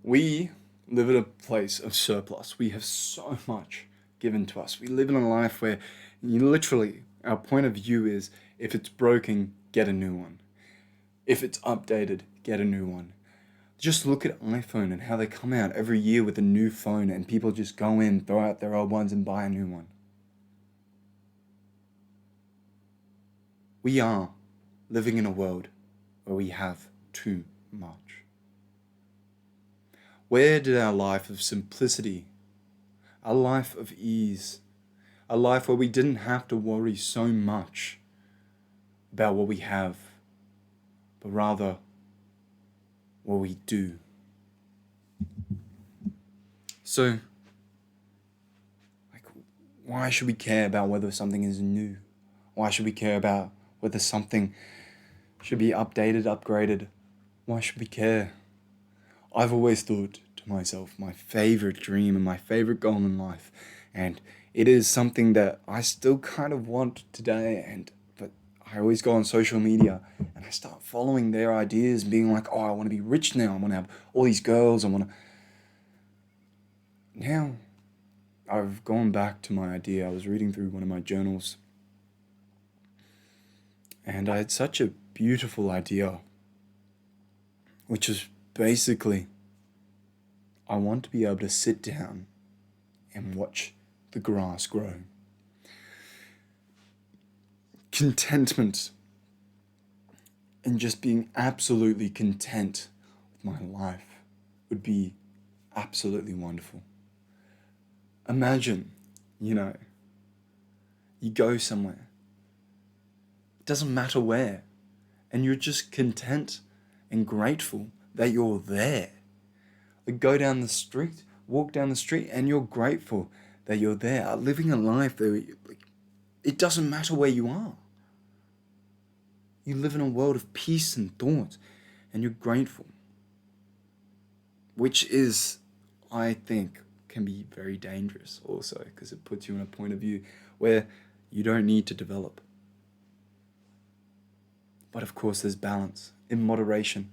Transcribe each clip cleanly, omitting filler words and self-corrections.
We live in a place of surplus. We have so much given to us. We live in a life where our point of view is if it's broken, get a new one. If it's updated, get a new one. Just look at iPhone and how they come out every year with a new phone and people just go in, throw out their old ones and buy a new one. We are living in a world where we have too much. Where did our life of simplicity, our life of ease, a life where we didn't have to worry so much about what we have, but rather what we do? So, why should we care about whether something is new? Why should we care about whether something should be updated, upgraded? Why should we care? I've always thought to myself, my favorite dream and my favorite goal in life, and it is something that I still kind of want today, but I always go on social media and I start following their ideas and being like, oh, I want to be rich now, I want to have all these girls, Now, I've gone back to my idea. I was reading through one of my journals and I had such a beautiful idea, which is basically, I want to be able to sit down and watch the grass grow. Contentment and just being absolutely content with my life would be absolutely wonderful. Imagine, you go somewhere. It doesn't matter where. And you're just content and grateful that you're there. Like walk down the street and you're grateful that you're there. Living a life that it doesn't matter where you are. You live in a world of peace and thought and you're grateful. Which is, I think, can be very dangerous also because it puts you in a point of view where you don't need to develop. But of course there's balance, in moderation.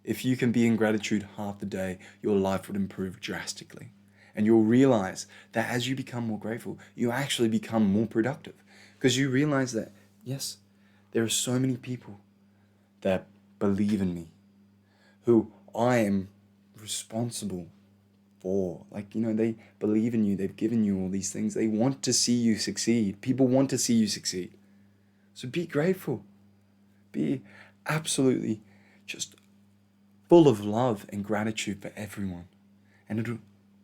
If you can be in gratitude half the day, your life would improve drastically. And you'll realize that as you become more grateful, you actually become more productive. Because you realize that, yes, there are so many people that believe in me, who I am responsible for. They believe in you, they've given you all these things. They want to see you succeed. People want to see you succeed. So be grateful. Be absolutely just full of love and gratitude for everyone. And it'll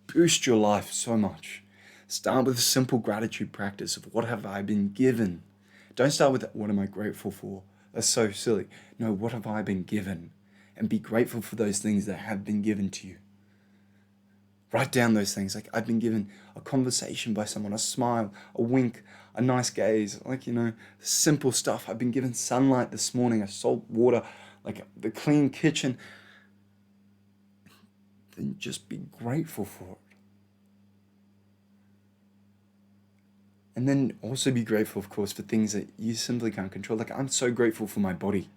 boost your life so much. Start with a simple gratitude practice of what have I been given. Don't start with what am I grateful for. That's so silly. No, what have I been given? And be grateful for those things that have been given to you. Write down those things. Like I've been given a conversation by someone, a smile, a wink, a nice gaze, simple stuff. I've been given sunlight this morning, a salt water, the clean kitchen. Then just be grateful for it. And then also be grateful, of course, for things that you simply can't control. I'm so grateful for my body.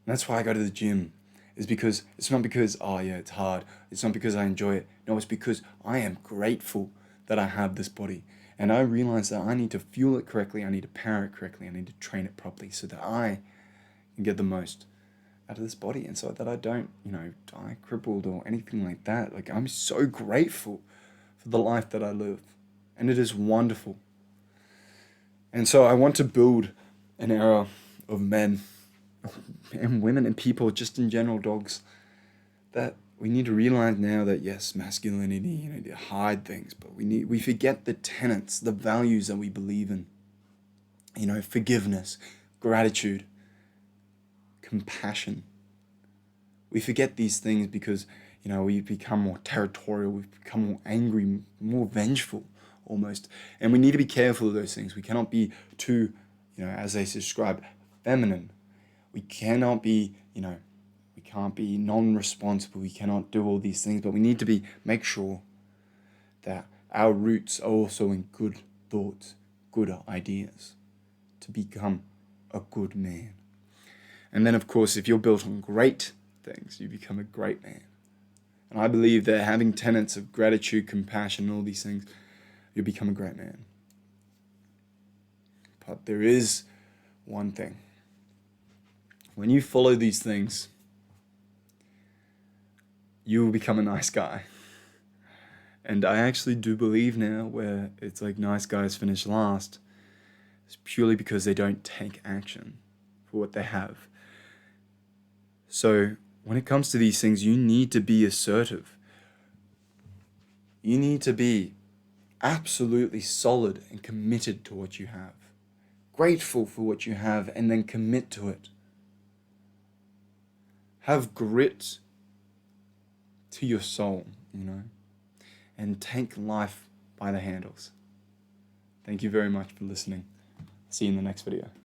And that's why I go to the gym. It's not because, oh yeah, it's hard. It's not because I enjoy it. No, it's because I am grateful that I have this body. And I realize that I need to fuel it correctly. I need to power it correctly. I need to train it properly so that I can get the most out of this body. And so that I don't, die crippled or anything like that. I'm so grateful for the life that I live. And it is wonderful. And so I want to build an era of men and women and people, just in general, dogs, that we need to realize now that yes, masculinity, they hide things, but we forget the tenets, the values that we believe in. Forgiveness, gratitude, compassion. We forget these things because we become more territorial, we become more angry, more vengeful almost, and we need to be careful of those things. We cannot be too, as they describe, feminine. We cannot be, we can't be non-responsible. We cannot do all these things, but we need to make sure that our roots are also in good thoughts, good ideas, to become a good man. And then, of course, if you're built on great things, you become a great man. And I believe that having tenets of gratitude, compassion, all these things, you'll become a great man. But there is one thing. When you follow these things, you will become a nice guy. And I actually do believe now where it's like nice guys finish last, it's purely because they don't take action for what they have. So when it comes to these things, you need to be assertive. You need to be absolutely solid and committed to what you have. Grateful for what you have and then commit to it. Have grit to your soul, and take life by the handles. Thank you very much for listening. See you in the next video.